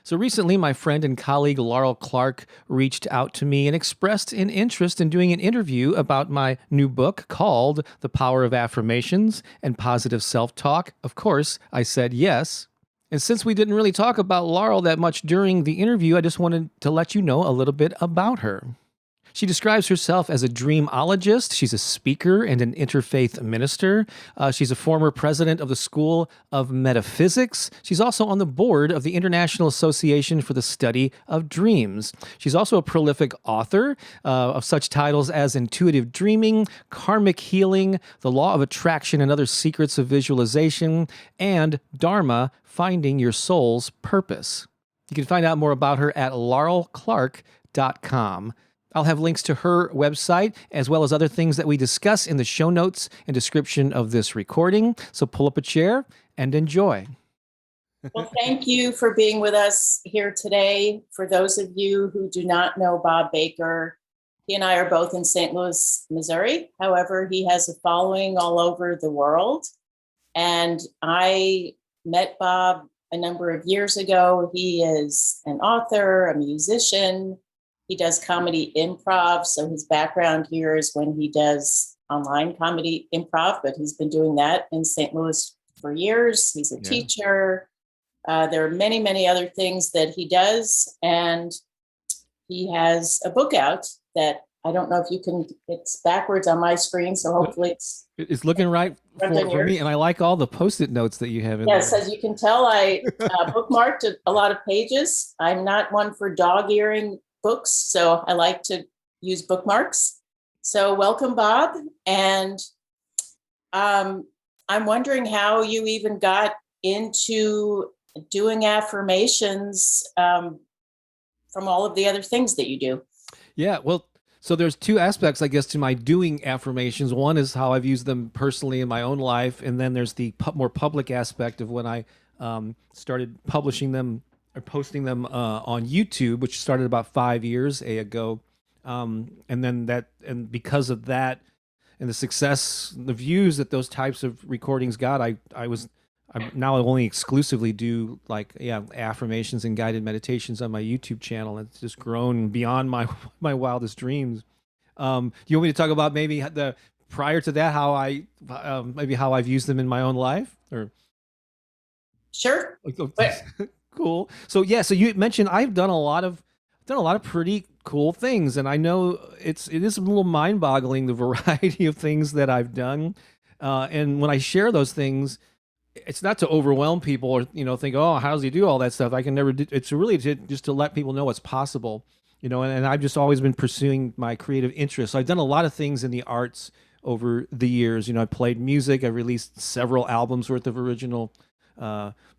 So recently, my friend and colleague Laurel Clark reached out to me and expressed an interest in doing an interview about my new book called The Power of Affirmations and Positive Self-Talk. Of course, I said yes. And since we didn't really talk about Laurel that much during the interview, I just wanted to let you know a little bit about her. She describes herself as a dreamologist. She's a speaker and an interfaith minister. She's a former president of the School of Metaphysics. She's also on the board of the International Association for the Study of Dreams. She's also a prolific author of such titles as Intuitive Dreaming, Karmic Healing, The Law of Attraction and Other Secrets of Visualization, and Dharma, Finding Your Soul's Purpose. You can find out more about her at laurelclark.com. I'll have links to her website as well as other things that we discuss in the show notes and description of this recording. So pull up a chair and enjoy. Well, thank you for being with us here today. For those of you who do not know Bob Baker, he and I are both in St. Louis, Missouri. However, he has a following all over the world. And I met Bob a number of years ago. He is an author, a musician. He does comedy improv. So his background here is when he does online comedy improv, but he's been doing that in St. Louis for years. He's a teacher. There are many, many other things that he does. And he has a book out that I don't know if you can, it's backwards on my screen. So hopefully it's looking right for me. And I like all the Post-it notes that you have in yes, there. As you can tell, I bookmarked a lot of pages. I'm not one for dog-earing books, so I like to use bookmarks. So welcome, Bob. And I'm wondering how you even got into doing affirmations from all of the other things that you do. Yeah, well, so there's two aspects, I guess, to my doing affirmations. One is how I've used them personally in my own life, and then there's the more public aspect of when I started publishing them or posting them on YouTube, which started about 5 years ago. And because of that and the success, the views that those types of recordings got, I now only exclusively do affirmations and guided meditations on my YouTube channel. It's just grown beyond my wildest dreams. You want me to talk about maybe prior to that, how I've used them in my own life, or? Sure. Cool. So you mentioned I've done a lot of pretty cool things, and I know it is a little mind-boggling, the variety of things that I've done. And when I share those things, it's not to overwhelm people or think, oh, how does he do all that stuff? I can never do. It's really just to let people know what's possible, and I've just always been pursuing my creative interests. So I've done a lot of things in the arts over the years. I played music. I released several albums worth of original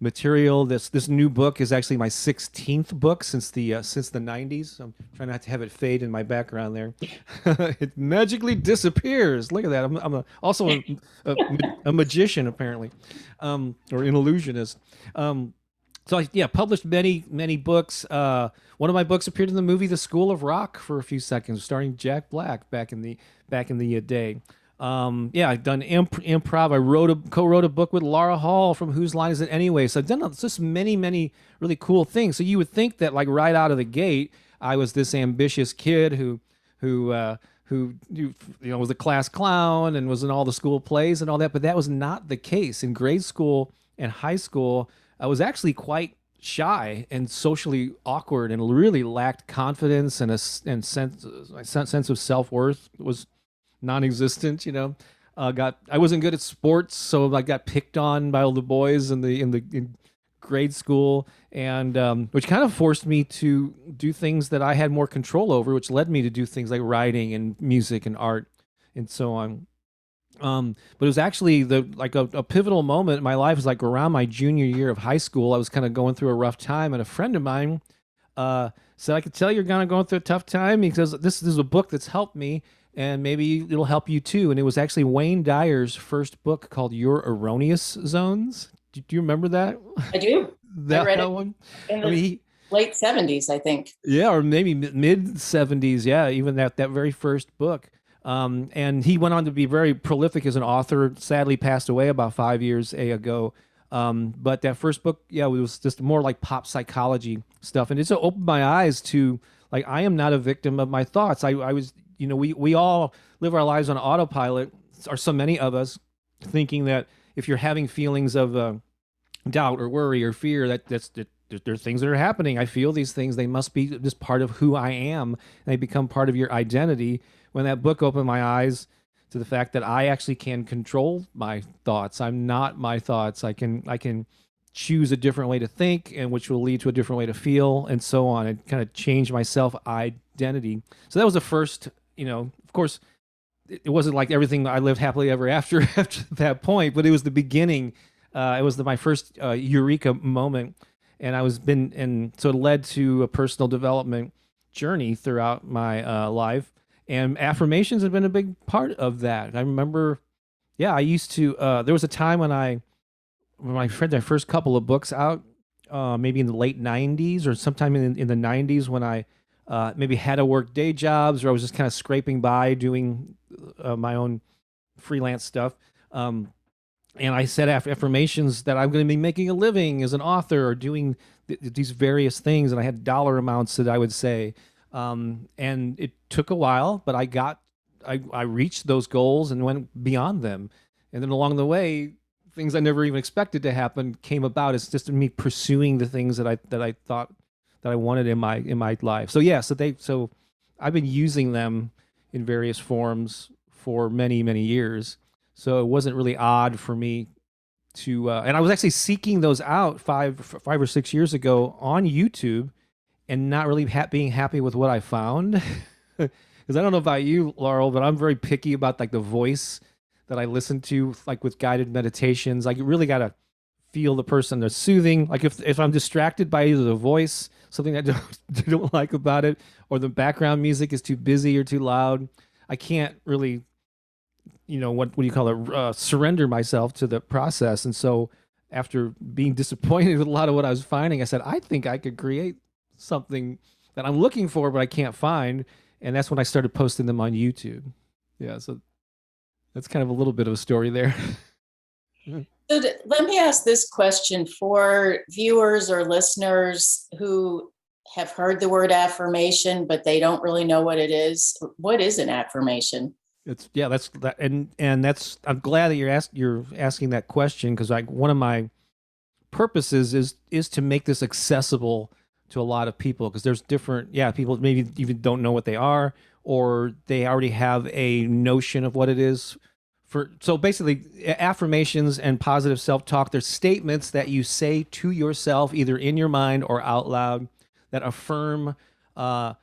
material. This new book is actually my 16th book since the 90s. I'm trying not to have it fade in my background there. It magically disappears. Look at that. I'm also a magician, apparently, or an illusionist. So I published many books. One of my books appeared in the movie The School of Rock for a few seconds, starring Jack Black back in the day. I've done improv. I co-wrote a book with Laura Hall from Whose Line Is It Anyway? So I've done just many really cool things. So you would think that right out of the gate, I was this ambitious kid who was a class clown and was in all the school plays and all that. But that was not the case. In grade school and high school, I was actually quite shy and socially awkward and really lacked confidence and sense of self-worth was non-existent. I wasn't good at sports, so I got picked on by all the boys in grade school, and which kind of forced me to do things that I had more control over, which led me to do things like writing and music and art and so on. But it was actually a pivotal moment in my life. It was around my junior year of high school. I was kind of going through a rough time, and a friend of mine said, "I could tell you're kind of going through a tough time because this is a book that's helped me, and maybe it'll help you too." And it was actually Wayne Dyer's first book called Your Erroneous Zones. Do you remember that? I do. I read it one? in the late 70s, I think. Yeah, or maybe mid 70s. Yeah, even that very first book. And he went on to be very prolific as an author. Sadly, passed away about 5 years ago. But that first book, yeah, it was just more like pop psychology stuff, and it's opened my eyes to like I am not a victim of my thoughts. I was, we all live our lives on autopilot, or so many of us, thinking that if you're having feelings of doubt or worry or fear, that there's things that are happening. I feel these things; they must be just part of who I am, and they become part of your identity. When that book opened my eyes to the fact that I actually can control my thoughts. I'm not my thoughts. I can choose a different way to think, and which will lead to a different way to feel, and so on, and kind of change my self identity. So that was the first. Of course, it wasn't like everything I lived happily ever after after that point, but it was the beginning. It was my first eureka moment, and so it led to a personal development journey throughout my life, and affirmations have been a big part of that. I remember, yeah, I used to. There was a time when I read my first couple of books out, maybe in the late '90s or sometime in the '90s, when I maybe had to work day jobs, or I was just kind of scraping by doing my own freelance stuff. Um, and I said affirmations that I'm going to be making a living as an author or doing these various things, and I had dollar amounts that I would say. And it took a while, but I reached those goals and went beyond them. And then along the way, things I never even expected to happen came about. It's just me pursuing the things that I thought that I wanted in my life. So yeah, so I've been using them in various forms for many many years. So it wasn't really odd for me to, and I was actually seeking those out 5 or 6 years ago on YouTube, and not really being happy with what I found. Because I don't know about you, Laurel, but I'm very picky about like the voice that I listen to, like with guided meditations. Like you really gotta feel the person. They're soothing. Like if I'm distracted by either the voice, something I don't like about it, or the background music is too busy or too loud, I can't really, what do you call it, surrender myself to the process. And so after being disappointed with a lot of what I was finding, I said, I think I could create something that I'm looking for, but I can't find. And that's when I started posting them on YouTube. Yeah, so that's kind of a little bit of a story there. So let me ask this question for viewers or listeners who have heard the word affirmation, but they don't really know what it is. What is an affirmation? It's yeah, that's that, and that's I'm glad that you're asking that question, because like one of my purposes is to make this accessible to a lot of people, because there's different, yeah, people maybe even don't know what they are, or they already have a notion of what it is. So basically, affirmations and positive self-talk, they're statements that you say to yourself either in your mind or out loud that affirm uh,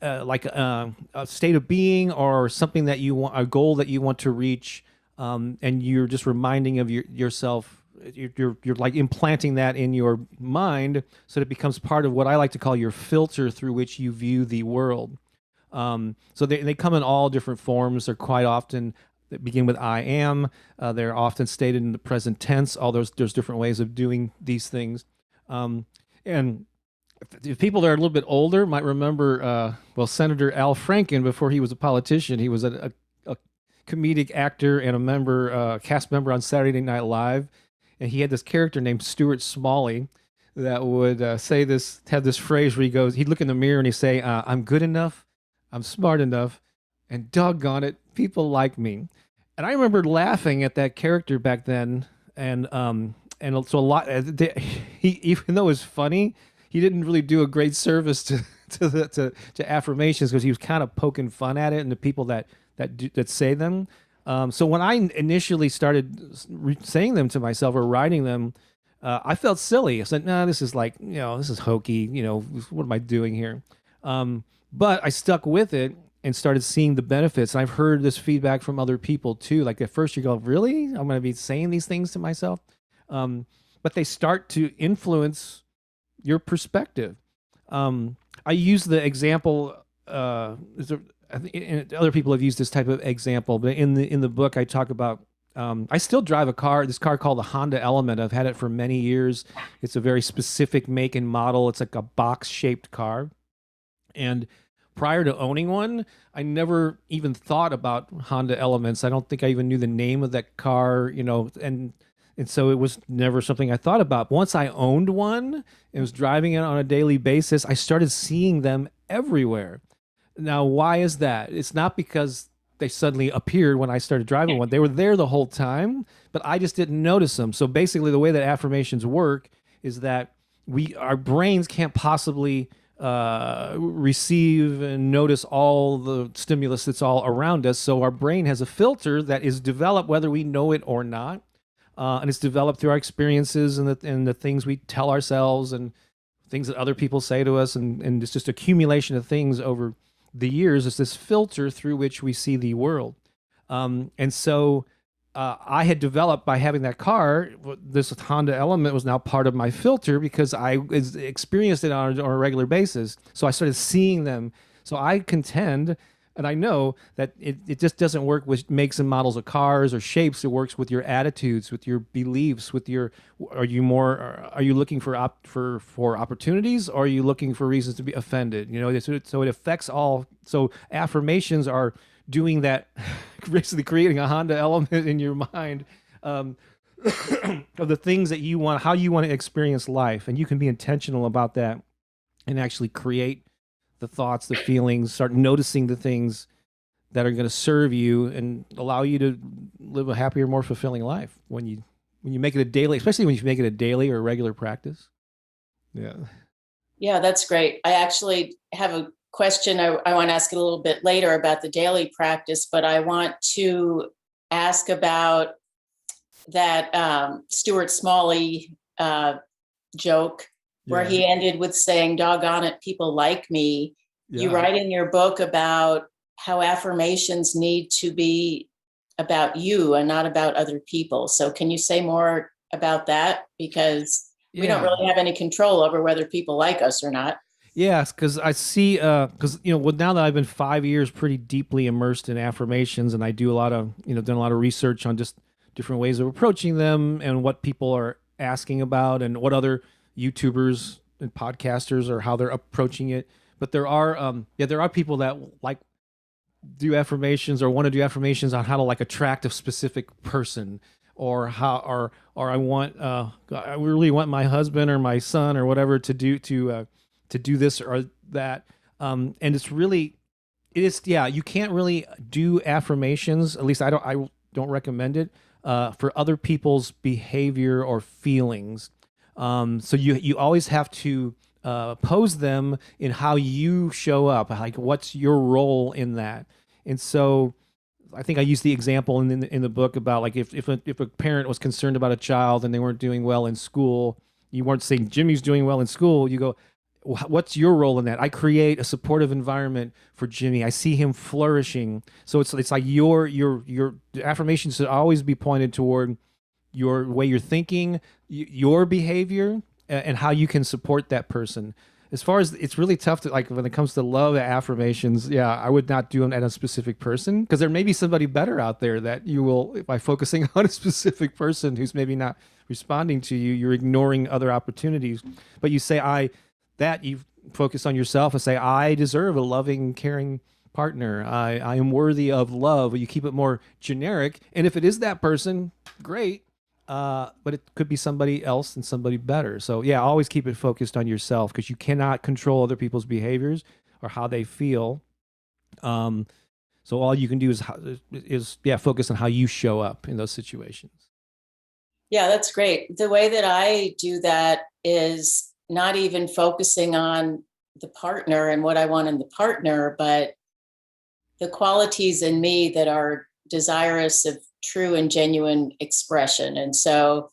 like a state of being or something that you want, a goal that you want to reach, and you're just reminding of yourself. You're like implanting that in your mind, so that it becomes part of what I like to call your filter through which you view the world. So they come in all different forms. They're quite often that begin with I am. They're often stated in the present tense. All there's different ways of doing these things. And if people that are a little bit older might remember, well, Senator Al Franken, before he was a politician, he was a comedic actor and a cast member on Saturday Night Live, and he had this character named Stuart Smalley that would have this phrase where he'd look in the mirror and he'd say, "I'm good enough, I'm smart enough, and doggone it, people like me." And I remember laughing at that character back then, and so a lot. He, even though it was funny, he didn't really do a great service to affirmations, because he was kind of poking fun at it and the people that say them. So when I initially started saying them to myself or writing them, I felt silly. I said, "No, this is like, this is hokey. What am I doing here?" But I stuck with it and started seeing the benefits. And I've heard this feedback from other people too. Like at first you go, "Really? I'm going to be saying these things to myself?" But they start to influence your perspective. I use the example. I think other people have used this type of example, but in the book I talk about. I still drive this car called the Honda Element. I've had it for many years. It's a very specific make and model. It's like a box-shaped car, and prior to owning one, I never even thought about Honda Elements. I don't think I even knew the name of that car, and And so it was never something I thought about. Once I owned one and was driving it on a daily basis, I started seeing them everywhere. Now, why is that? It's not because they suddenly appeared when I started driving one. They were there the whole time, but I just didn't notice them. So basically, the way that affirmations work is that our brains can't possibly receive and notice all the stimulus that's all around us. So our brain has a filter that is developed whether we know it or not, and it's developed through our experiences and the things we tell ourselves and things that other people say to us, and it's just accumulation of things over the years. It's this filter through which we see the world. And so I had developed by having that car, this Honda Element was now part of my filter because I experienced it on a regular basis. So I started seeing them. So I contend, and I know that it just doesn't work with makes and models of cars or shapes. It works with your attitudes, with your beliefs, with your, are you looking for opportunities, or are you looking for reasons to be offended? You know, so it affects all. So affirmations are doing that, basically creating a Honda Element in your mind, of the things that you want, how you want to experience life. And you can be intentional about that and actually create the thoughts, the feelings, start noticing the things that are going to serve you and allow you to live a happier, more fulfilling life when you make it a daily, especially when you make it a daily or regular practice. Yeah. Yeah, that's great. I actually have a question I want to ask a little bit later about the daily practice, but I want to ask about that Stuart Smalley joke where Yeah. he ended with saying, "Doggone it, people like me." You Yeah. write in your book about how affirmations need to be about you and not about other people. So can you say more about that? Because we don't Yeah. really have any control over whether people like us or not. Yes, because I see, because well, now that I've been 5 years pretty deeply immersed in affirmations, and I do a lot of, done a lot of research on just different ways of approaching them and what people are asking about and what other YouTubers and podcasters or how they're approaching it. But there are people that like do affirmations or want to do affirmations on how to like attract a specific person, or how or I really want my husband or my son or whatever to do this or that. And it is, yeah, you can't really do affirmations, at least I don't recommend it, for other people's behavior or feelings. So you always have to pose them in how you show up, like what's your role in that. And so I think I used the example in the book about like if a parent was concerned about a child and they weren't doing well in school, you weren't saying Jimmy's doing well in school. You go, what's your role in that? I create a supportive environment for Jimmy. I see him flourishing. So it's like your affirmations should always be pointed toward your way you're thinking, your behavior, and how you can support that person. As far as it's really tough to like when it comes to love affirmations, yeah, I would not do them at a specific person because there may be somebody better out there that you will, by focusing on a specific person who's maybe not responding to you, you're ignoring other opportunities. But you say, you focus on yourself and say, I deserve a loving, caring partner. I am worthy of love. You keep it more generic. And if it is that person, great. But it could be somebody else and somebody better. So yeah, always keep it focused on yourself because you cannot control other people's behaviors or how they feel. Um, so all you can do is focus on how you show up in those situations. Yeah, that's great. The way that I do that is not even focusing on the partner and what I want in the partner, but the qualities in me that are desirous of true and genuine expression. And so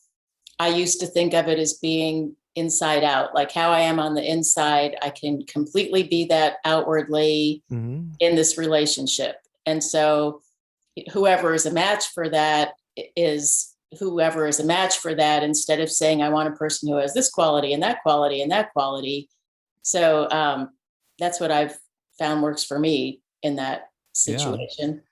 I used to think of it as being inside out, like how I am on the inside, I can completely be that outwardly Mm-hmm. in this relationship. And so whoever is a match for that is whoever is a match for that, instead of saying, I want a person who has this quality and that quality and that quality. So that's what I've found works for me in that Yeah. situation.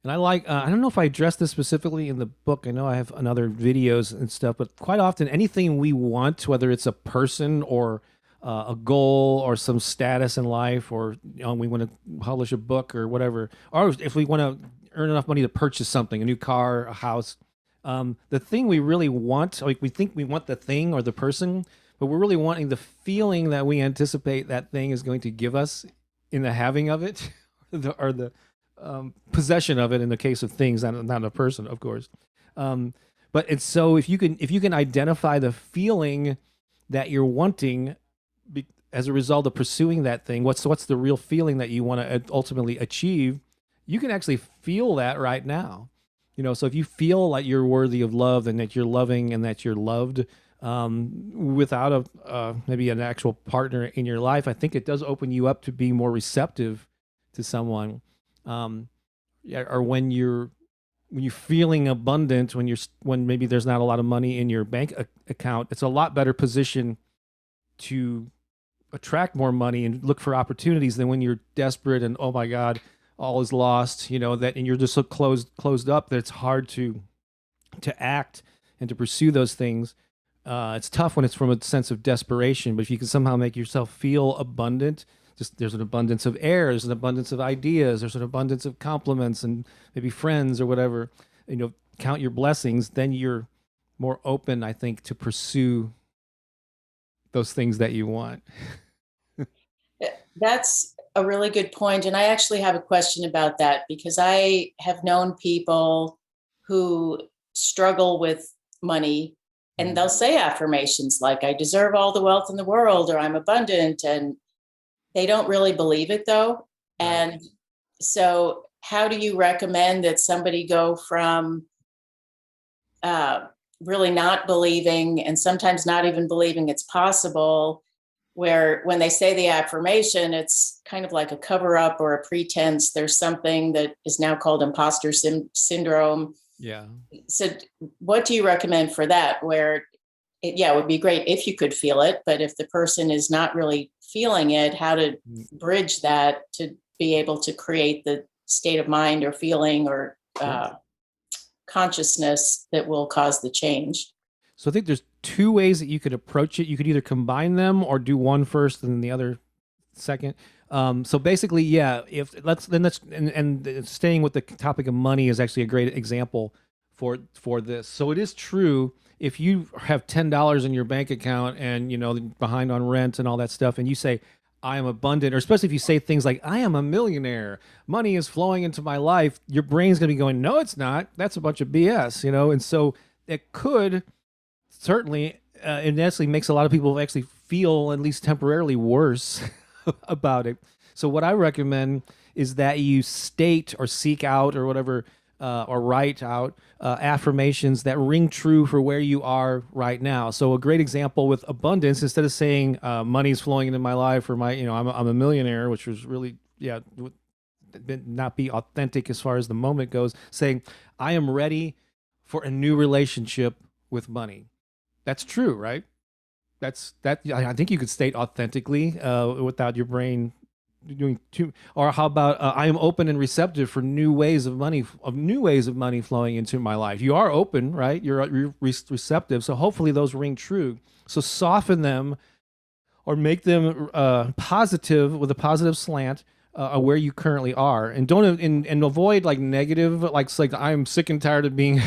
And I don't know if I addressed this specifically in the book. I know I have another videos and stuff, but quite often anything we want, whether it's a person or a goal or some status in life, or we want to publish a book or whatever, or if we want to earn enough money to purchase something, a new car, a house, The thing we really want, like we think we want the thing or the person, but we're really wanting the feeling that we anticipate that thing is going to give us in the having of it, or the possession of it in the case of things, not a person, of course. Um, but it's so if you can identify the feeling that you're wanting as a result of pursuing that thing, what's the real feeling that you want to ultimately achieve, you can actually feel that right now. So if you feel like you're worthy of love and that you're loving and that you're loved, without maybe an actual partner in your life, I think it does open you up to be more receptive to someone. Yeah, or when you're feeling abundant, when maybe there's not a lot of money in your bank account, it's a lot better position to attract more money and look for opportunities than when you're desperate and, oh my God, all is lost. That, and you're just so closed up that it's hard to act and to pursue those things. It's tough when it's from a sense of desperation, but if you can somehow make yourself feel abundant, just there's an abundance of air, there's an abundance of ideas, there's an abundance of compliments and maybe friends or whatever, count your blessings, then you're more open, I think, to pursue those things that you want. That's a really good point. And I actually have a question about that because I have known people who struggle with money and they'll say affirmations like, I deserve all the wealth in the world, or I'm abundant. And they don't really believe it though. Right. And so, how do you recommend that somebody go from really not believing and sometimes not even believing it's possible, where when they say the affirmation, it's kind of like a cover up or a pretense? There's something that is now called imposter syndrome. Yeah. So what do you recommend for that? Where it would be great if you could feel it, but if the person is not really feeling it, how to bridge that to be able to create the state of mind or feeling or consciousness that will cause the change? So I think there's two ways that you could approach it. You could either combine them or do one first and then the other second. So basically, yeah, if let's and staying with the topic of money is actually a great example for this. So it is true, if you have $10 in your bank account and behind on rent and all that stuff, and you say, I am abundant, or especially if you say things like, I am a millionaire, money is flowing into my life, your brain's going to be going, no, it's not. That's a bunch of BS, And so it could certainly, it actually makes a lot of people actually feel at least temporarily worse about it. So what I recommend is that you state or seek out or whatever, or write out affirmations that ring true for where you are right now. So a great example with abundance, instead of saying money's flowing into my life, or I'm a millionaire, which was really, would not be authentic as far as the moment goes, saying, I am ready for a new relationship with money. That's true, right? I think you could state authentically without your brain doing too. Or how about I am open and receptive for new ways of money flowing into my life. You are open, right? You're receptive, so hopefully those ring true. So soften them or make them positive, with a positive slant, where you currently are, and don't and avoid like negative, like it's like I'm sick and tired of being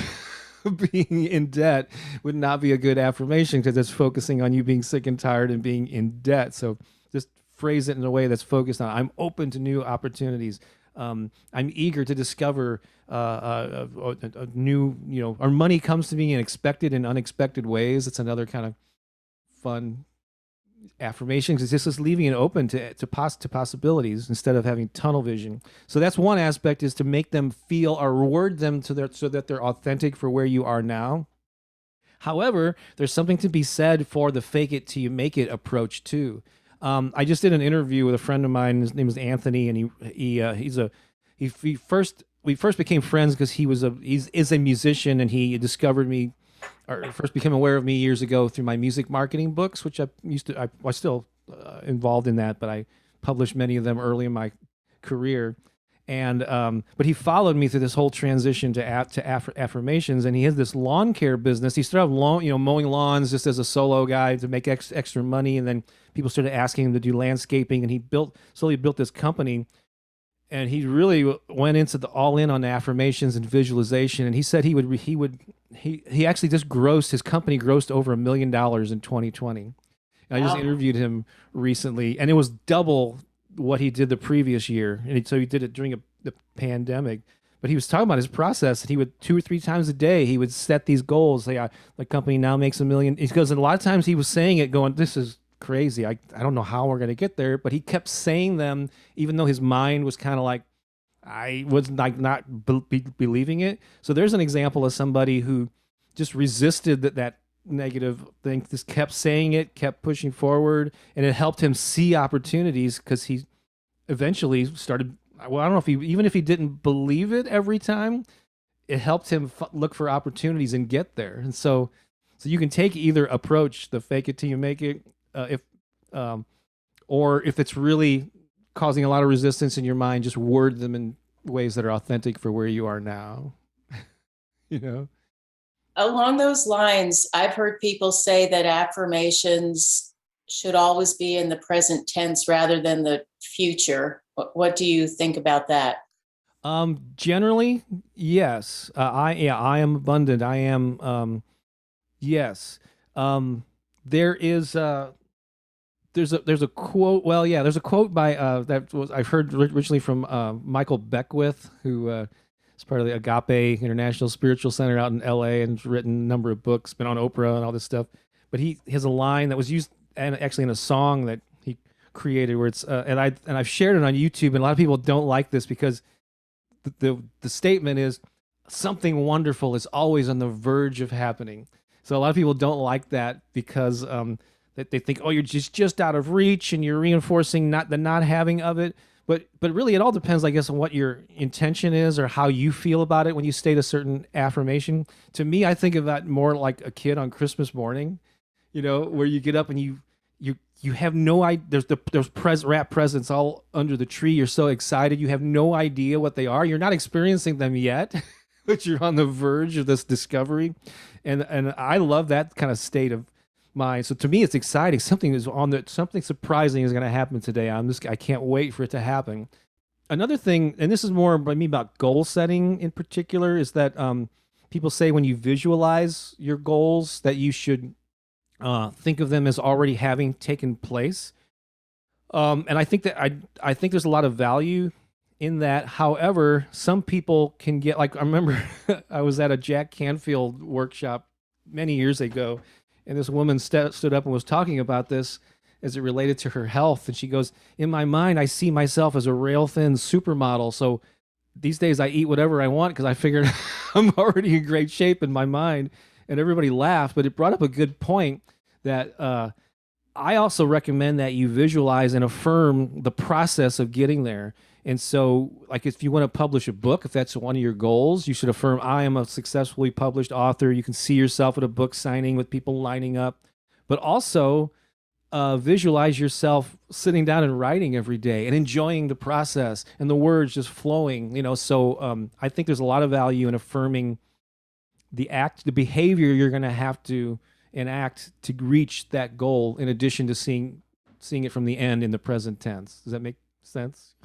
being in debt would not be a good affirmation, because it's focusing on you being sick and tired and being in debt. So just phrase it in a way that's focused on, I'm open to new opportunities. I'm eager to discover a new, our money comes to me in expected and unexpected ways. It's another kind of fun affirmation, because it's just leaving it open to possibilities instead of having tunnel vision. So that's one aspect, is to make them feel or reward them so that they're authentic for where you are now. However, there's something to be said for the fake it till you make it approach too. I just did an interview with a friend of mine. His name is Anthony, and we first became friends because he's a musician, and he discovered me, or first became aware of me years ago through my music marketing books, which I still involved in that, but I published many of them early in my career. And but he followed me through this whole transition to affirmations, and he has this lawn care business. He started mowing lawns just as a solo guy to make extra money, and then people started asking him to do landscaping, and he slowly built this company. and he really went into the all in on affirmations and visualization. And he said he actually just grossed, his company grossed over $1 million in 2020. I just Wow. interviewed him recently, and it was double what he did the previous year. And so he did it during the pandemic. But he was talking about his process, and he would 2 or 3 times a day he would set these goals. Say, the company now makes $1 million. He goes, and a lot of times he was saying it, going, "This is crazy. I don't know how we're going to get there." But he kept saying them, even though his mind was kind of like, I was like not believing it. So there's an example of somebody who just resisted that negative thing, just kept saying it, kept pushing forward, and it helped him see opportunities because he eventually started. Well, I don't know if he, even if he didn't believe it every time, it helped him look for opportunities and get there. And so you can take either approach, the fake it till you make it, if um, or if it's really causing a lot of resistance in your mind, just word them in ways that are authentic for where you are now. you know? Along those lines, I've heard people say that affirmations should always be in the present tense rather than the future. What do you think about that? Generally, yes. I am abundant. I am, yes. Um, there is, there's a quote. Well, yeah, there's a quote by that was I've heard originally from Michael Beckwith, who is part of the Agape International Spiritual Center out in L.A. and has written a number of books, been on Oprah and all this stuff. But he has a line that was used and actually in a song that he created, where it's and I've shared it on YouTube, and a lot of people don't like this because the statement is something wonderful is always on the verge of happening. So a lot of people don't like that because that they think, oh, you're just out of reach, and you're reinforcing not the not having of it. But really, it all depends, I guess, on what your intention is or how you feel about it when you state a certain affirmation. To me, I think of that more like a kid on Christmas morning, where you get up and you have no idea. There's wrap presents all under the tree. You're so excited. You have no idea what they are. You're not experiencing them yet, but you're on the verge of this discovery, and I love that kind of state of mind. So to me, it's exciting. Something surprising is going to happen today. I can't wait for it to happen. Another thing, and this is more by me about goal setting in particular, is that people say when you visualize your goals that you should think of them as already having taken place. And I think that I think there's a lot of value in that. However, some people can get like I remember I was at a Jack Canfield workshop many years ago, and this woman stood up and was talking about this as it related to her health, and she goes, "In my mind, I see myself as a rail thin supermodel. So these days I eat whatever I want because I figured I'm already in great shape in my mind." And everybody laughed, but it brought up a good point that I also recommend that you visualize and affirm the process of getting there. And so, like, if you want to publish a book, if that's one of your goals, you should affirm, I am a successfully published author. You can see yourself at a book signing with people lining up, but also visualize yourself sitting down and writing every day and enjoying the process and the words just flowing. So I think there's a lot of value in affirming the behavior you're going to have to enact to reach that goal, in addition to seeing it from the end in the present tense. Does that make sense?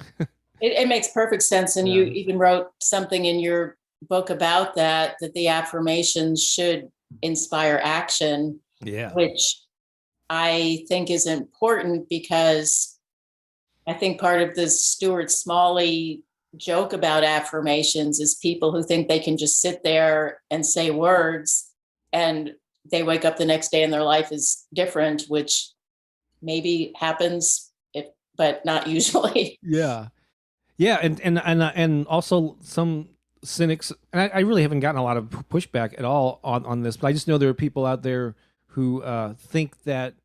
It makes perfect sense. And you Yeah. even wrote something in your book about that the affirmations should inspire action, Yeah. which I think is important because I think part of the Stuart Smalley joke about affirmations is people who think they can just sit there and say words and they wake up the next day and their life is different, which maybe happens, but not usually. Yeah. Yeah, and also some cynics, and I really haven't gotten a lot of pushback at all on this, but I just know there are people out there who think that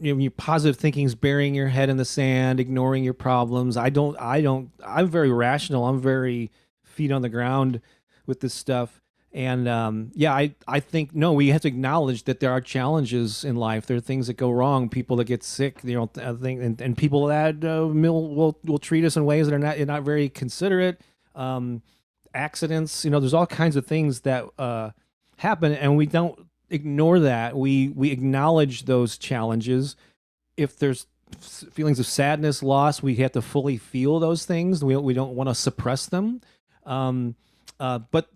your positive thinking is burying your head in the sand, ignoring your problems. I'm very rational. I'm very feet on the ground with this stuff. And yeah, I think no, we have to acknowledge that there are challenges in life. There are things that go wrong, people that get sick, I think, and people that will treat us in ways that are not very considerate. Um, Accidents, there's all kinds of things that happen, and we don't ignore that. We acknowledge those challenges. If there's feelings of sadness, loss, we have to fully feel those things. We don't want to suppress them. Um, but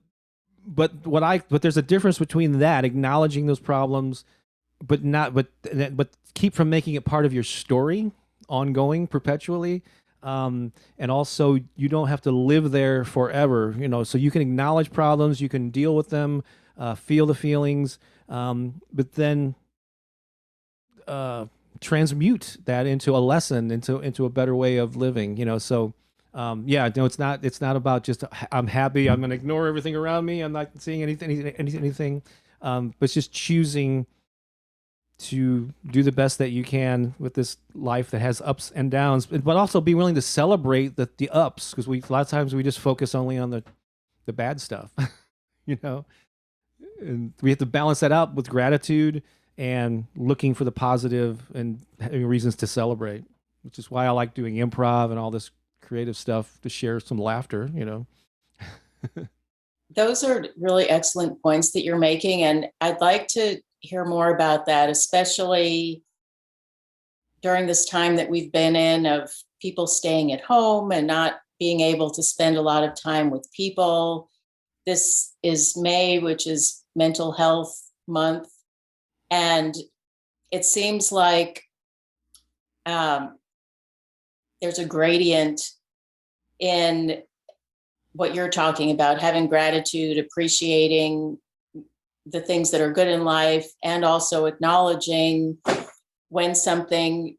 but there's a difference between that, acknowledging those problems, but not but keep from making it part of your story, ongoing, perpetually. And also, you don't have to live there forever. So you can acknowledge problems, you can deal with them, feel the feelings, but then transmute that into a lesson, into a better way of living. So yeah, no, it's not about just I'm happy, I'm going to ignore everything around me, I'm not seeing anything, but it's just choosing to do the best that you can with this life that has ups and downs, but also be willing to celebrate the ups, because a lot of times we just focus only on the bad stuff. you know and we have to balance that out with gratitude and looking for the positive and having reasons to celebrate, which is why I like doing improv and all this creative stuff, to share some laughter. Those are really excellent points that you're making. And I'd like to hear more about that, especially during this time that we've been in of people staying at home and not being able to spend a lot of time with people. This is May, which is Mental Health Month. And it seems like there's a gradient in what you're talking about, having gratitude, appreciating the things that are good in life, and also acknowledging when something,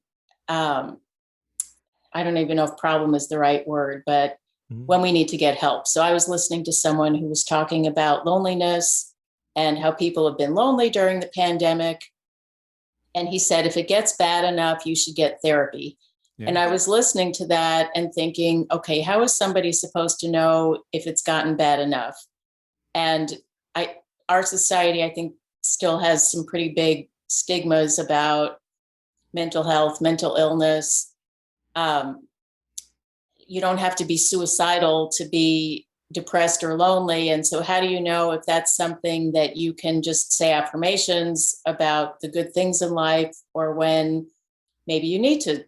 I don't even know if problem is the right word, but when we need to get help. So I was listening to someone who was talking about loneliness and how people have been lonely during the pandemic. And he said, if it gets bad enough, you should get therapy. Yeah. And I was listening to that and thinking, okay, how is somebody supposed to know if it's gotten bad enough? And our society, I think, still has some pretty big stigmas about mental health, mental illness. You don't have to be suicidal to be depressed or lonely. And so how do you know if that's something that you can just say affirmations about the good things in life, or when maybe you need to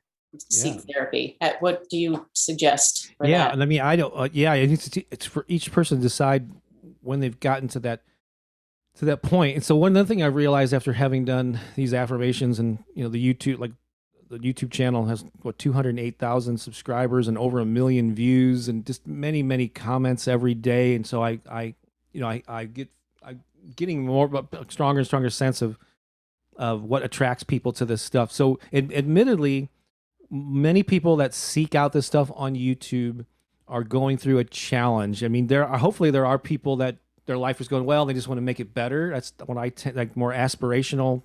seek therapy? What do you suggest for that? And I mean, I don't, it's for each person to decide when they've gotten to that point. And so one other thing I realized after having done these affirmations, and the YouTube channel has 208,000 subscribers and over 1 million views and just many, many comments every day. And so I'm getting more, a stronger and stronger sense of what attracts people to this stuff. So admittedly, many people that seek out this stuff on YouTube are going through a challenge. I mean, hopefully there are people that their life is going well, they just want to make it better. That's when I like more aspirational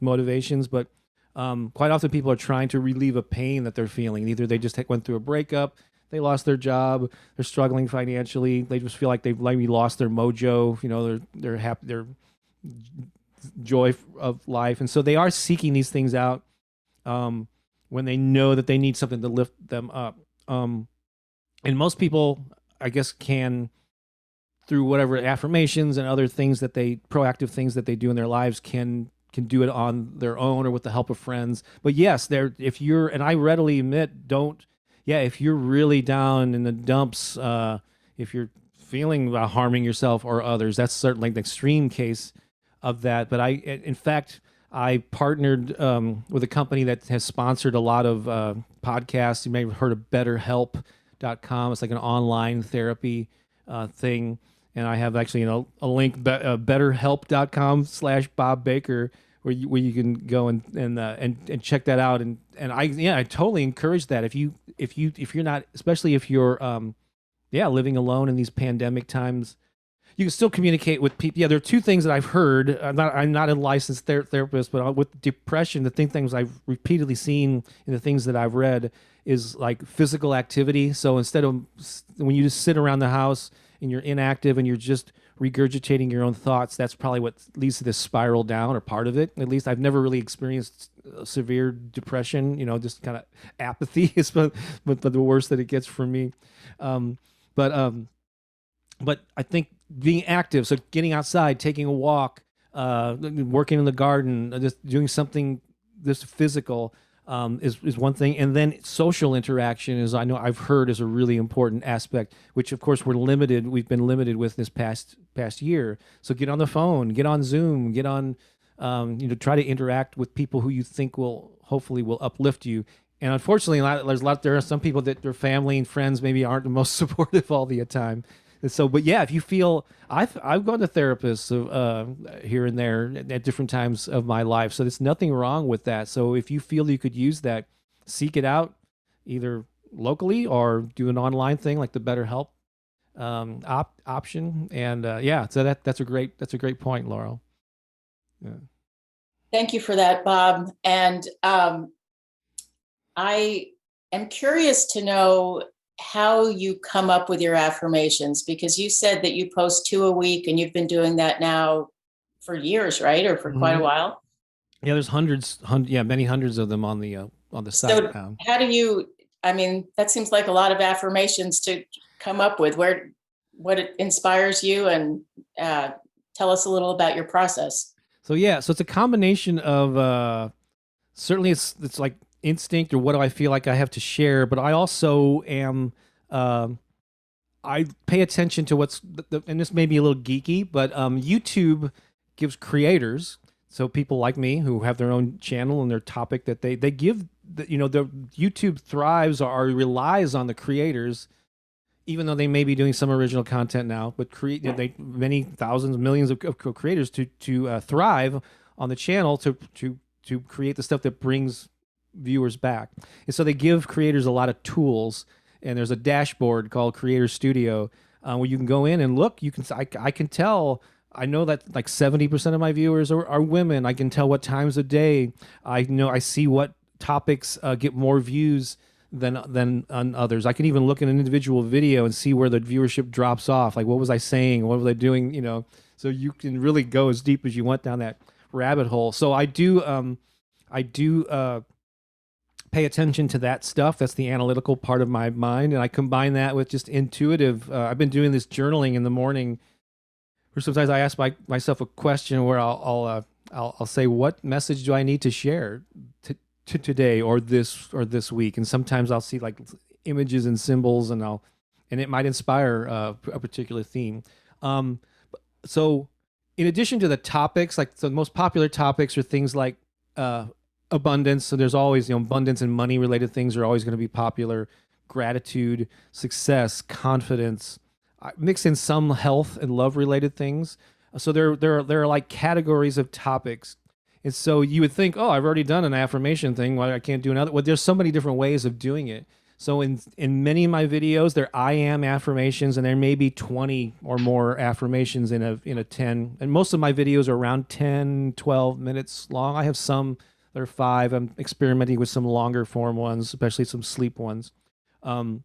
motivations, but quite often people are trying to relieve a pain that they're feeling. Either they just went through a breakup, they lost their job, they're struggling financially, they just feel like they've maybe lost their mojo, they're happy, their joy of life. And so they are seeking these things out when they know that they need something to lift them up. And most people, I guess, can, through whatever affirmations and other things proactive things that they do in their lives, can do it on their own or with the help of friends. But yes, and I readily admit, if you're really down in the dumps, if you're feeling about harming yourself or others, that's certainly an extreme case of that. But in fact, I partnered with a company that has sponsored a lot of podcasts. You may have heard of BetterHelp.com. It's like an online therapy thing. And I have actually, a link, betterhelp.com/Bob Baker, where you can go and check that out. And I totally encourage that. If you're not, especially if you're living alone in these pandemic times, you can still communicate with people. Yeah, there are two things that I've heard. I'm not a licensed therapist, but with depression, the things I've repeatedly seen in the things that I've read is like physical activity. So instead of when you just sit around the house and you're inactive and you're just regurgitating your own thoughts, that's probably what leads to this spiral down, or part of it. At least I've never really experienced severe depression, just kind of apathy is but the worst that it gets for me. But I think being active, so getting outside, taking a walk, working in the garden, just doing something this physical, is one thing, and then social interaction is, I know I've heard, is a really important aspect, which of course we've been limited with this past year. So get on the phone, get on Zoom, get on, try to interact with people who you think will hopefully will uplift you. And unfortunately, there are some people that their family and friends maybe aren't the most supportive all the time. And so, but yeah, if you feel, I've gone to therapists here and there at different times of my life, so there's nothing wrong with that. So if you feel you could use that, seek it out, either locally or do an online thing like the BetterHelp option. And yeah, so that's a great point, Laurel. Yeah. Thank you for that, Bob. And I am curious to know how you come up with your affirmations, because you said that you post 2 a week and you've been doing that now for years, right? Or for quite a Mhm. while. Yeah, there's many hundreds of them on the site So now. how do you, I mean, that seems like a lot of affirmations to come up with. What it inspires you, and tell us a little about your process. So yeah, so it's a combination of certainly it's like instinct, or what do I feel like I have to share, but I also am um I pay attention to and this may be a little geeky, but YouTube gives creators, so people like me who have their own channel and their topic that they give, the YouTube thrives or relies on the creators, even though they may be doing some original content now, but create they many thousands, millions of creators to thrive on the channel to create the stuff that brings viewers back. And so they give creators a lot of tools, and there's a dashboard called Creator Studio where you can go in and look. I can tell. I know that like 70% of my viewers are women. I can tell what times of day. I see what topics get more views than on others. I can even look at an individual video and see where the viewership drops off. Like, what was I saying? What was I doing? So you can really go as deep as you want down that rabbit hole. So I do pay attention to that stuff. That's the analytical part of my mind, and I combine that with just intuitive. I've been doing this journaling in the morning, where sometimes I ask myself a question where I'll say, what message do I need to share to today or this week, and sometimes I'll see like images and symbols, and it might inspire a particular theme. Um, so in addition to the topics, like the most popular topics are things like abundance. So there's always, abundance and money related things are always going to be popular. Gratitude, success, confidence. I mix in some health and love related things. So there are like categories of topics. And so you would think, oh, I've already done an affirmation thing. Why I can't do another? Well, there's so many different ways of doing it. So in many of my videos, there I am affirmations, and there may be 20 or more affirmations in a 10. And most of my videos are around 10, 12 minutes long. I have some that are 5. I'm experimenting with some longer form ones, especially some sleep ones. But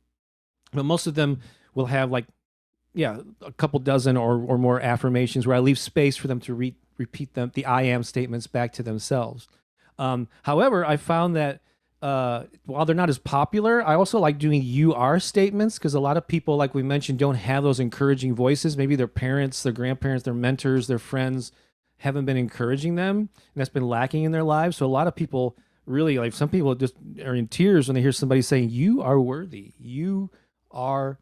most of them will have like, yeah, a couple dozen or more affirmations where I leave space for them to repeat the I am statements back to themselves. However, I found that while they're not as popular, I also like doing you are statements, because a lot of people, like we mentioned, don't have those encouraging voices. Maybe their parents, their grandparents, their mentors, their friends haven't been encouraging them, and that's been lacking in their lives. So a lot of people really, like, some people just are in tears when they hear somebody saying, you are worthy. You are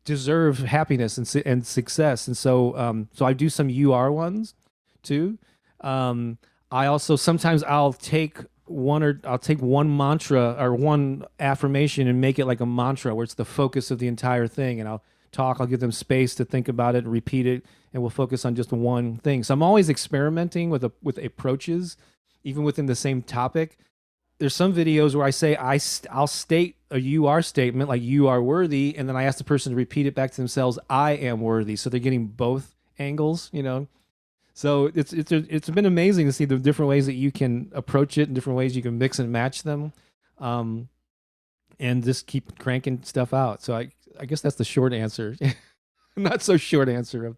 deserve happiness and success. And so I do some you are ones too. I also sometimes I'll take one mantra or one affirmation and make it like a mantra where it's the focus of the entire thing. And I'll give them space to think about it and repeat it, and we'll focus on just one thing. So I'm always experimenting with approaches, even within the same topic. There's some videos where I say I'll state a you are statement, like you are worthy, and then I ask the person to repeat it back to themselves, I am worthy. So they're getting both angles. So it's been amazing to see the different ways that you can approach it and different ways you can mix and match them, and just keep cranking stuff out. So I guess that's the short answer, not so short answer of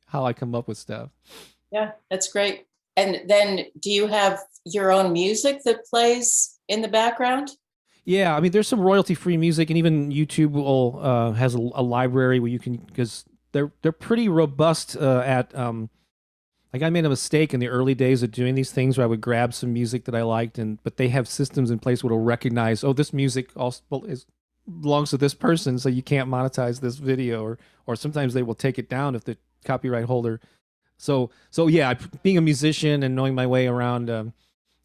how I come up with stuff. Yeah, that's great. And then do you have your own music that plays in the background? Yeah, I mean, there's some royalty-free music, and even YouTube will has a library where you can, because they're pretty robust at like I made a mistake in the early days of doing these things where I would grab some music that I liked, and but they have systems in place where it'll recognize, oh, this music also belongs to this person, so you can't monetize this video, or sometimes they will take it down if the copyright holder. So yeah, being a musician and knowing my way around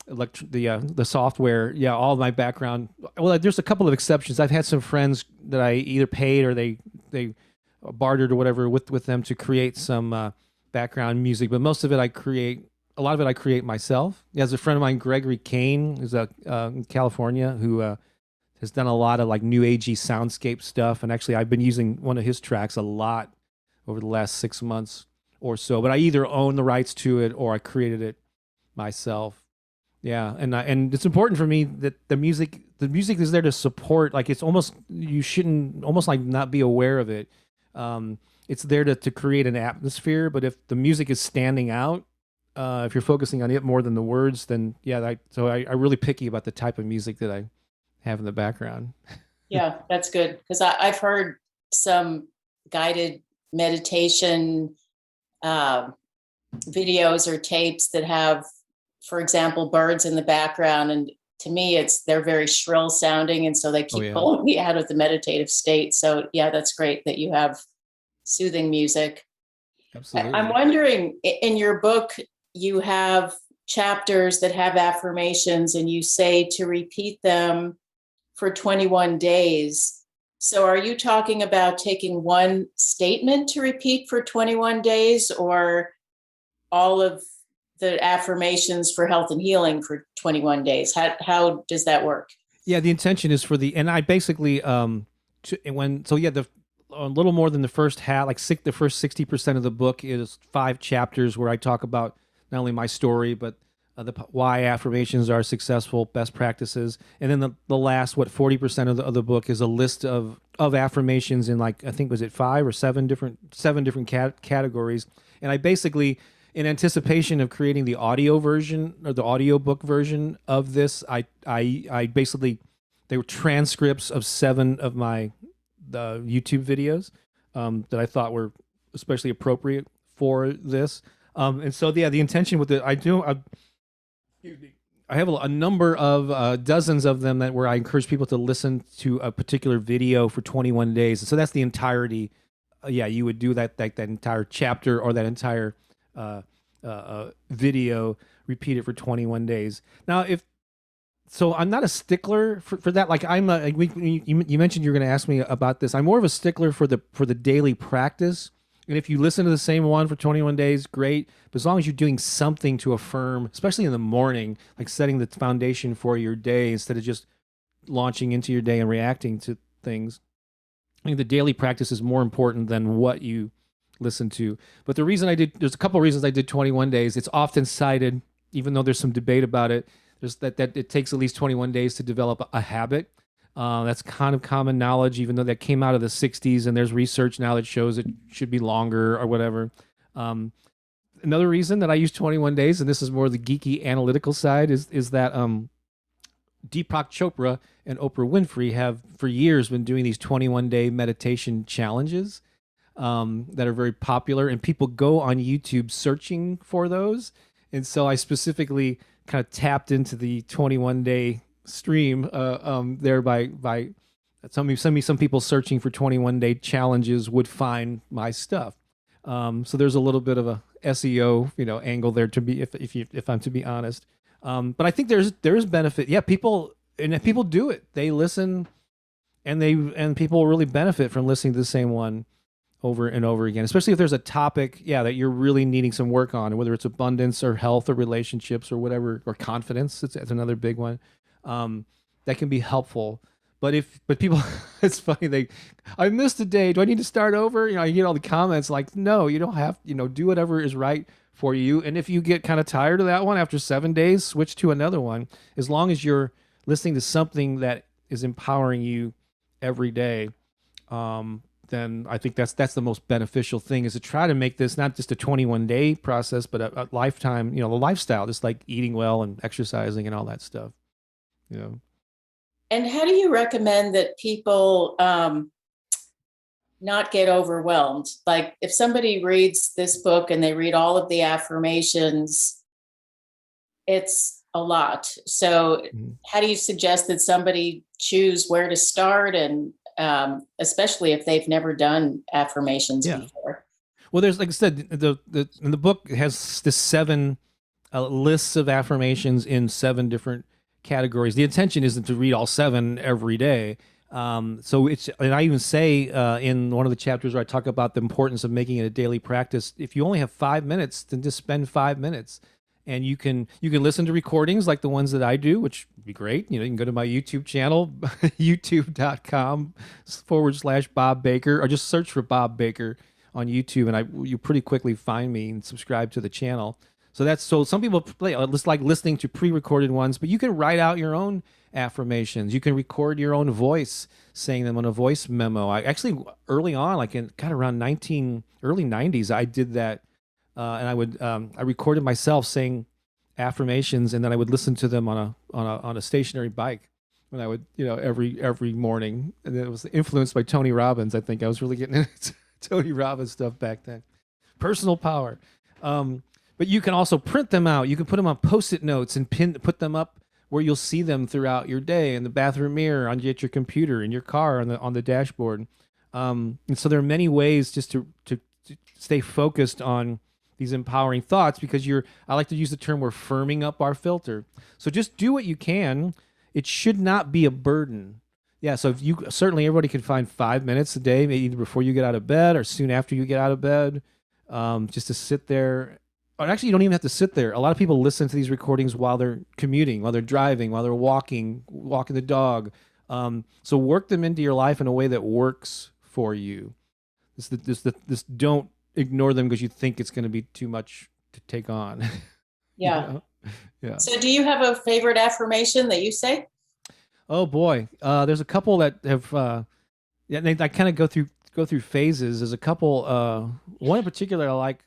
the software, yeah, all of my background. Well, there's a couple of exceptions. I've had some friends that I either paid or they bartered or whatever with them to create some background music, but most of it I create. A lot of it I create myself. There's a friend of mine, Gregory Kane, who's in California, who has done a lot of like new agey soundscape stuff. And actually, I've been using one of his tracks a lot over the last 6 months or so. But I either own the rights to it or I created it myself. Yeah, and it's important for me that the music is there to support. Like it's almost you shouldn't almost like not be aware of it. It's there to create an atmosphere. But if the music is standing out, if you're focusing on it more than the words, then yeah. I'm really picky about the type of music that I have in the background. Yeah, that's good because I've heard some guided meditation uh, videos or tapes that have, for example, birds in the background, and to me, they're very shrill sounding, and so they Oh keep yeah, pulling me out of the meditative state. So yeah, that's great that you have soothing music. I'm absolutely. wondering, in your book, you have chapters that have affirmations, and you say to repeat them for 21 days. So are you talking about taking one statement to repeat for 21 days or all of the affirmations for health and healing for 21 days? How does that work? Yeah, the intention is for the and I basically when so yeah the a little more than the first half, like the first 60% of the book is 5 chapters where I talk about not only my story but why affirmations are successful, best practices, and then the last 40% of the book is a list of affirmations in like I think was it 5 or 7 different categories, and I basically in anticipation of creating the audio version or the audiobook version of this, I basically they were transcripts of 7 of my the YouTube videos that I thought were especially appropriate for this. And so yeah, the intention with it, I have a number of dozens of them that where I encourage people to listen to a particular video for 21 days. So that's the entirety. Yeah, you would do that entire chapter or that entire video, repeat it for 21 days. Now, if so, I'm not a stickler for that. Like you mentioned you're going to ask me about this. I'm more of a stickler for the daily practice. And if you listen to the same one for 21 days, great. But as long as you're doing something to affirm, especially in the morning, like setting the foundation for your day instead of just launching into your day and reacting to things, I think the daily practice is more important than what you listen to. But there's a couple of reasons I did 21 days. It's often cited, even though there's some debate about it, there's that it takes at least 21 days to develop a habit. That's kind of common knowledge, even though that came out of the 60s, and there's research now that shows it should be longer or whatever. Um, Another reason that I use 21 days, and this is more the geeky analytical side, is that Deepak Chopra and Oprah Winfrey have for years been doing these 21-day meditation challenges that are very popular, and people go on YouTube searching for those. And so I specifically kind of tapped into the 21-day stream there by some people searching for 21-day challenges would find my stuff. So there's a little bit of a SEO angle there to be if I'm to be honest. But I think there's benefit. Yeah, people do it. They listen and people really benefit from listening to the same one over and over again, especially if there's a topic, yeah, that you're really needing some work on, whether it's abundance or health or relationships or whatever, or confidence. It's another big one. That can be helpful. But people, it's funny. I missed a day. Do I need to start over? I get all the comments like, no, you don't have, do whatever is right for you. And if you get kind of tired of that one after 7 days, switch to another one. As long as you're listening to something that is empowering you every day, then I think that's the most beneficial thing is to try to make this not just a 21-day process, but a lifetime, the lifestyle, just like eating well and exercising and all that stuff. You know. And how do you recommend that people not get overwhelmed. Like if somebody reads this book and they read all of the affirmations, it's a lot. So Mhm. how do you suggest that somebody choose where to start, and especially if they've never done affirmations Yeah. before? Well, there's, like I said, the in the book has the seven lists of affirmations in seven different categories. The intention isn't to read all seven every day. So it's, and I even say in one of the chapters where I talk about the importance of making it a daily practice. If you only have 5 minutes, then just spend 5 minutes, and you can listen to recordings like the ones that I do, which would be great. You can go to my YouTube channel, youtube.com/Bob Baker, or just search for Bob Baker on YouTube, and you pretty quickly find me and subscribe to the channel. So some people play just like listening to pre-recorded ones, but you can write out your own affirmations. You can record your own voice saying them on a voice memo. I actually early on, like in kind of around early 90s, I did that, and I recorded myself saying affirmations, and then I would listen to them on a stationary bike when I would every morning. And it was influenced by Tony Robbins. I think I was really getting into Tony Robbins stuff back then. Personal power. Um, but you can also print them out. You can put them on post-it notes and put them up where you'll see them throughout your day, in the bathroom mirror, on your computer, in your car, on the dashboard. And so there are many ways just to stay focused on these empowering thoughts, because I like to use the term, we're firming up our filter. So just do what you can. It should not be a burden. Yeah, so if you certainly, everybody can find 5 minutes a day, maybe either before you get out of bed or soon after you get out of bed, just to sit there. Or actually, you don't even have to sit there. A lot of people listen to these recordings while they're commuting, while they're driving, while they're walking the dog. So work them into your life in a way that works for you. This don't ignore them because you think it's going to be too much to take on. you Yeah. know? Yeah. So do you have a favorite affirmation that you say? Oh boy, there's a couple that have. Yeah, I kind of go through phases. There's a couple. One in particular I like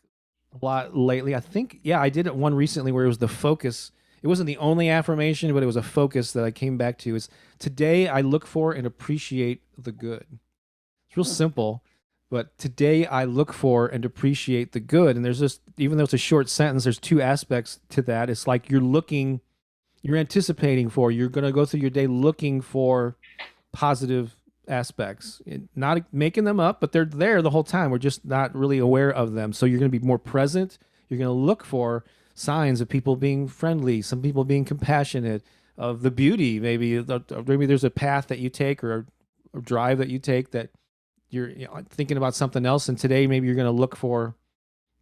a lot lately. I think, yeah, I did it one recently where it was the focus. It wasn't the only affirmation, but it was a focus that I came back to. Is today I look for and appreciate the good. It's real simple, but today I look for and appreciate the good. And there's just, even though it's a short sentence, there's two aspects to that. It's like you're anticipating for, you're going to go through your day looking for positive aspects, not making them up, but they're there the whole time. We're just not really aware of them. So you're going to be more present. You're going to look for signs of people being friendly, some people being compassionate, of the beauty. Maybe there's a path that you take, or a drive that you take, that you're thinking about something else. And today, maybe you're going to look for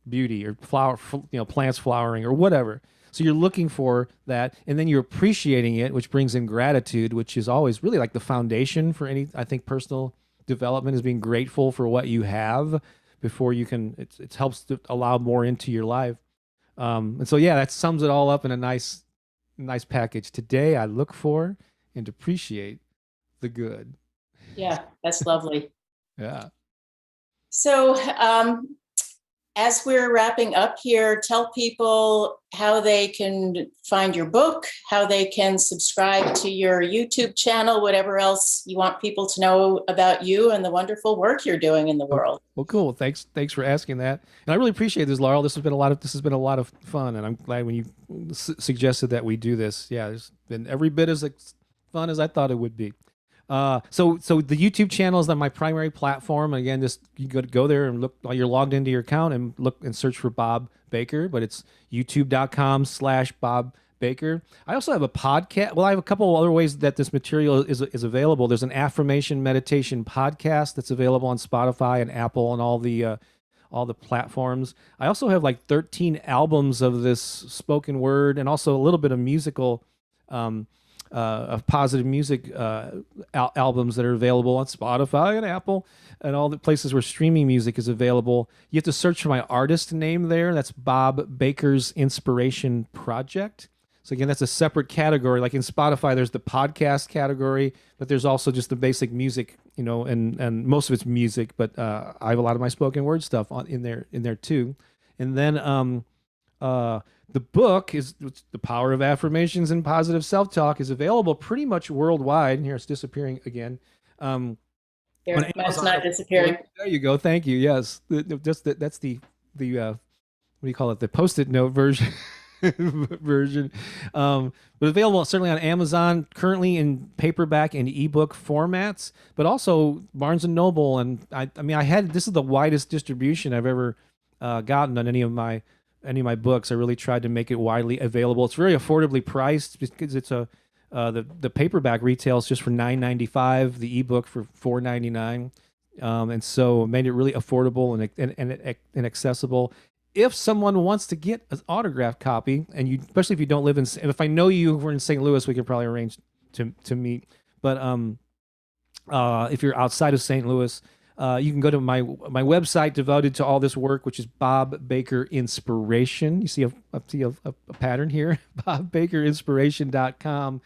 beauty, or plants flowering, or whatever. So you're looking for that, and then you're appreciating it, which brings in gratitude, which is always really like the foundation for any, I think, personal development, is being grateful for what you have before you can. It helps to allow more into your life. And so, yeah, that sums it all up in a nice package. Today, I look for and appreciate the good. Yeah, that's lovely. Yeah. So, as we're wrapping up here, tell people how they can find your book, how they can subscribe to your YouTube channel, whatever else you want people to know about you and the wonderful work you're doing in the Oh, world. well, cool. Thanks for asking that, and I really appreciate this, Laurel. This has been a lot of fun, and I'm glad when you suggested that we do this. Yeah, it's been every bit as fun as I thought it would be. So the YouTube channel is on my primary platform. And again, just you go there and look while you're logged into your account, and look and search for Bob Baker. But it's youtube.com/Bob Baker. I also have a podcast. Well, I have a couple other ways that this material is available. There's an affirmation meditation podcast that's available on Spotify and Apple and all the platforms. I also have like 13 albums of this spoken word, and also a little bit of musical, of positive music albums that are available on Spotify and Apple and all the places where streaming music is available. You have to search for my artist name there. That's Bob Baker's Inspiration Project. So again, that's a separate category. Like in Spotify, there's the podcast category, but there's also just the basic music, and most of it's music. But I have a lot of my spoken word stuff in there too. And then the book is The Power of Affirmations and Positive Self-Talk, is available pretty much worldwide. And here it's disappearing again. On Here, mine's Amazon, not disappearing. there you go. Thank you. Yes, that's the what do you call it? The post-it note version version. But available certainly on Amazon, currently in paperback and ebook formats, but also Barnes and Noble. And I mean, I had this is the widest distribution I've ever gotten on any of my books. I really tried to make it widely available. It's very affordably priced because it's a the paperback retails just for $9.95, the ebook for $4.99, and so made it really affordable and accessible. If someone wants to get an autographed copy, and you, especially if you don't live in, and if I know you were in St. Louis, we could probably arrange to meet. But if you're outside of St. Louis, you can go to my website devoted to all this work, which is Bob Baker Inspiration. You see a pattern here, bobbakerinspiration.com,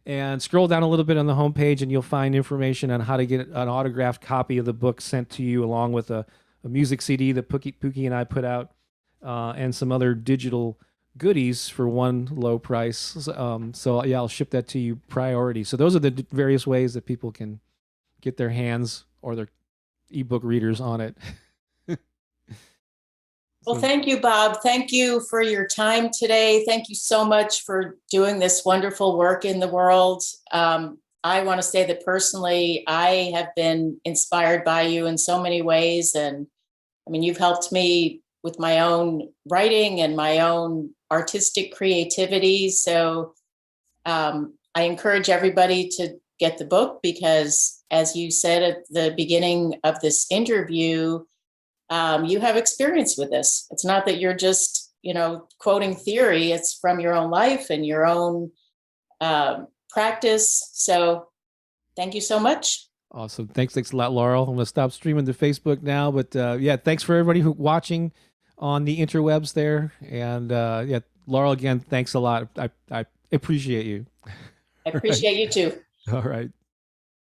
and scroll down a little bit on the homepage, and you'll find information on how to get an autographed copy of the book sent to you, along with a music CD that Pookie and I put out, and some other digital goodies for one low price. So yeah, I'll ship that to you priority. So those are the various ways that people can get their hands or their ebook readers on it. Well, thank you, Bob. Thank you for your time today. Thank you so much for doing this wonderful work in the world. I want to say that personally, I have been inspired by you in so many ways. And I mean, you've helped me with my own writing and my own artistic creativity. So I encourage everybody to get the book because, as you said at the beginning of this interview, you have experience with this. It's not that you're just, quoting theory. It's from your own life and your own practice. So thank you so much. Awesome. Thanks a lot, Laurel. I'm going to stop streaming to Facebook now, but yeah, thanks for everybody who watching on the interwebs there. And yeah, Laurel, again, thanks a lot. I appreciate you. I appreciate you too. All right.